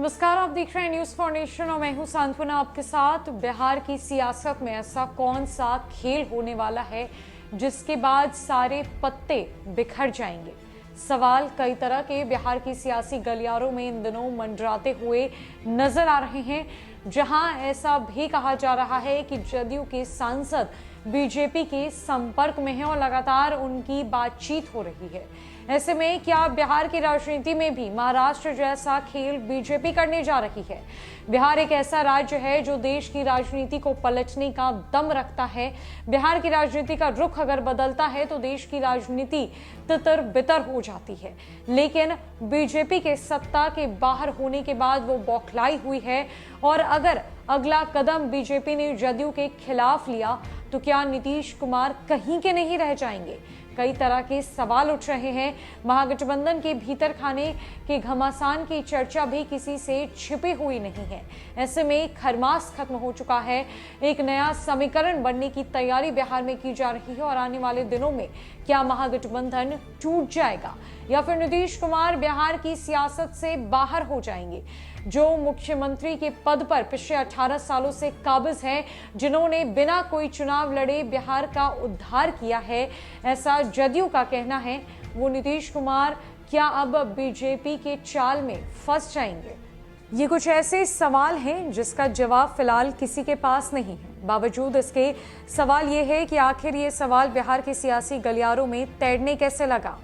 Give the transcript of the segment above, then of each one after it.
नमस्कार, आप देख रहे हैं न्यूज फाउंडेशन और मैं हूं सांत्वना आपके साथ। बिहार की सियासत में ऐसा कौन सा खेल होने वाला है जिसके बाद सारे पत्ते बिखर जाएंगे? सवाल कई तरह के बिहार की सियासी गलियारों में इन दिनों मंडराते हुए नजर आ रहे हैं, जहां ऐसा भी कहा जा रहा है कि जदयू के सांसद बीजेपी के संपर्क में हैं और लगातार उनकी बातचीत हो रही है। ऐसे में क्या बिहार की राजनीति में भी महाराष्ट्र जैसा खेल बीजेपी करने जा रही है? बिहार एक ऐसा राज्य है जो देश की राजनीति को पलटने का दम रखता है। बिहार की राजनीति का रुख अगर बदलता है तो देश की राजनीति तितर बितर हो जाती है। लेकिन बीजेपी के सत्ता के बाहर होने के बाद वो बौखलाई हुई है और अगर अगला कदम बीजेपी ने जदयू के खिलाफ लिया तो क्या नीतीश कुमार कहीं के नहीं रह जाएंगे? कई तरह के सवाल उठ रहे हैं। महागठबंधन के भीतर खाने के घमासान की चर्चा भी किसी से छिपी हुई नहीं है। ऐसे में खरमास खत्म हो चुका है। एक नया समीकरण बनने की तैयारी बिहार में की जा रही है और आने वाले दिनों में क्या महागठबंधन टूट जाएगा या फिर नीतीश कुमार बिहार की सियासत से बाहर हो जाएंगे? जो मुख्यमंत्री के पद पर पिछले 18 सालों से काबिज हैं, जिन्होंने बिना कोई चुनाव लड़े बिहार का उद्धार किया है, ऐसा जदयू का कहना है, वो नीतीश कुमार क्या अब बीजेपी के चाल में फंस जाएंगे? ये कुछ ऐसे सवाल हैं जिसका जवाब फिलहाल किसी के पास नहीं है। बावजूद इसके सवाल ये है कि आखिर ये सवाल बिहार के सियासी गलियारों में तैरने कैसे लगा?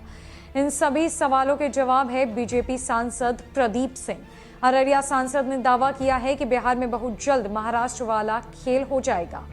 इन सभी सवालों के जवाब है बीजेपी सांसद प्रदीप सिंह। अररिया सांसद ने दावा किया है कि बिहार में बहुत जल्द महाराष्ट्र वाला खेल हो जाएगा।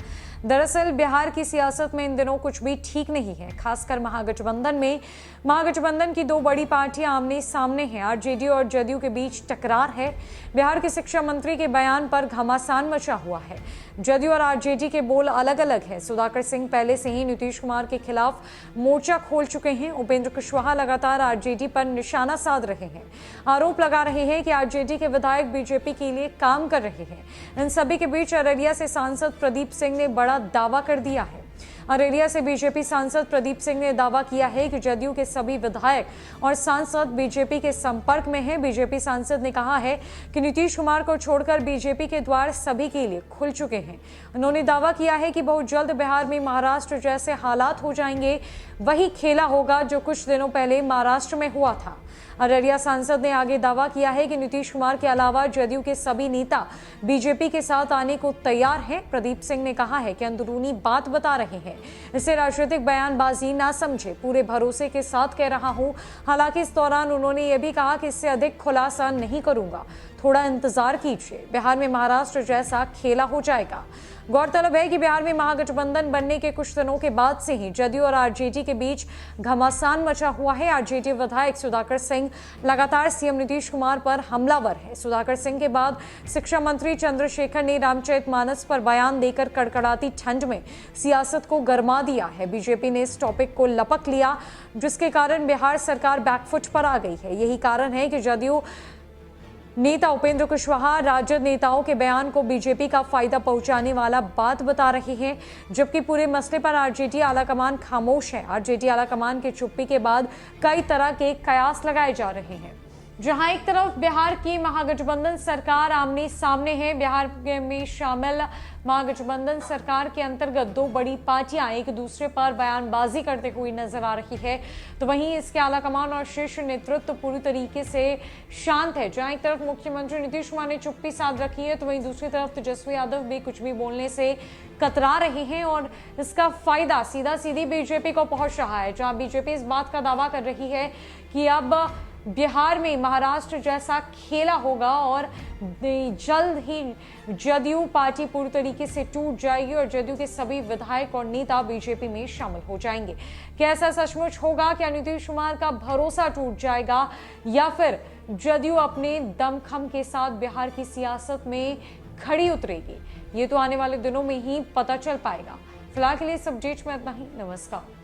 दरअसल बिहार की सियासत में इन दिनों कुछ भी ठीक नहीं है, खासकर महागठबंधन में। महागठबंधन की दो बड़ी पार्टियां आमने सामने हैं। आरजेडी और जदयू के बीच टकरार है। बिहार के शिक्षा मंत्री के बयान पर घमासान मचा हुआ है। जदयू और आरजेडी के बोल अलग अलग है। सुधाकर सिंह पहले से ही नीतीश कुमार के खिलाफ मोर्चा खोल चुके हैं। उपेंद्र कुशवाहा लगातार आरजेडी पर निशाना साध रहे हैं। आरोप लगा रहे हैं कि आरजेडी के विधायक बीजेपी के लिए काम कर रहे हैं। इन सभी के बीच अररिया से सांसद प्रदीप सिंह ने बड़ा दावा कर दिया है। अररिया से बीजेपी सांसद प्रदीप सिंह ने दावा किया है कि जदयू के सभी विधायक और सांसद बीजेपी के संपर्क में हैं। बीजेपी सांसद ने कहा है कि नीतीश कुमार को छोड़कर बीजेपी के द्वार सभी के लिए खुल चुके हैं। उन्होंने दावा किया है कि बहुत जल्द बिहार में महाराष्ट्र जैसे हालात हो जाएंगे। वही खेला होगा जो कुछ दिनों पहले महाराष्ट्र में हुआ था। अररिया सांसद ने आगे दावा किया है कि नीतीश कुमार के अलावा जदयू के सभी नेता बीजेपी के साथ आने को तैयार हैं। प्रदीप सिंह ने कहा है कि अंदरूनी बात बता रहे हैं, इसे राजनीतिक बयानबाजी ना समझे, पूरे भरोसे के साथ कह रहा हूं। हालांकि इस दौरान उन्होंने यह भी कहा कि इससे अधिक खुलासा नहीं करूंगा, थोड़ा इंतजार कीजिए, बिहार में महाराष्ट्र जैसा खेला हो जाएगा। गौरतलब है कि बिहार में महागठबंधन बनने के कुछ दिनों के बाद से ही जदयू और आरजेडी के बीच घमासान मचा हुआ है। आरजेडी विधायक सुधाकर सिंह लगातार सीएम नीतीश कुमार पर हमलावर है। सुधाकर सिंह के बाद शिक्षा मंत्री चंद्रशेखर ने रामचरितमानस पर बयान देकर कड़कड़ाती ठंड में सियासत को गरमा दिया है। बीजेपी ने इस टॉपिक को लपक लिया, जिसके कारण बिहार सरकार बैकफुट पर आ गई है। यही कारण है कि जदयू नेता उपेंद्र कुशवाहा राजद नेताओं के बयान को बीजेपी का फायदा पहुंचाने वाला बात बता रहे हैं, जबकि पूरे मसले पर आरजेडी आलाकमान खामोश है। आरजेडी आलाकमान की चुप्पी के बाद कई तरह के कयास लगाए जा रहे हैं। जहां एक तरफ बिहार की महागठबंधन सरकार आमने सामने है, बिहार में शामिल महागठबंधन सरकार के अंतर्गत दो बड़ी पार्टियां एक दूसरे पर बयानबाजी करते हुए नजर आ रही है, तो वहीं इसके आलाकमान और शीर्ष नेतृत्व पूरी तरीके से शांत है। जहां एक तरफ मुख्यमंत्री नीतीश कुमार ने चुप्पी साध रखी है, तो वहीं दूसरी तरफ तेजस्वी यादव भी कुछ भी बोलने से कतरा रहे हैं और इसका फायदा सीधा सीधी बीजेपी को पहुंच रहा है। जहां बीजेपी इस बात का दावा कर रही है कि अब बिहार में महाराष्ट्र जैसा खेला होगा और जल्द ही जदयू पार्टी पूरी तरीके से टूट जाएगी और जदयू के सभी विधायक और नेता बीजेपी में शामिल हो जाएंगे। क्या ऐसा सचमुच होगा? क्या नीतीश कुमार का भरोसा टूट जाएगा या फिर जदयू अपने दमखम के साथ बिहार की सियासत में खड़ी उतरेगी? ये तो आने वाले दिनों में ही पता चल पाएगा। फिलहाल के लिए इस अपडेट में इतना ही। नमस्कार।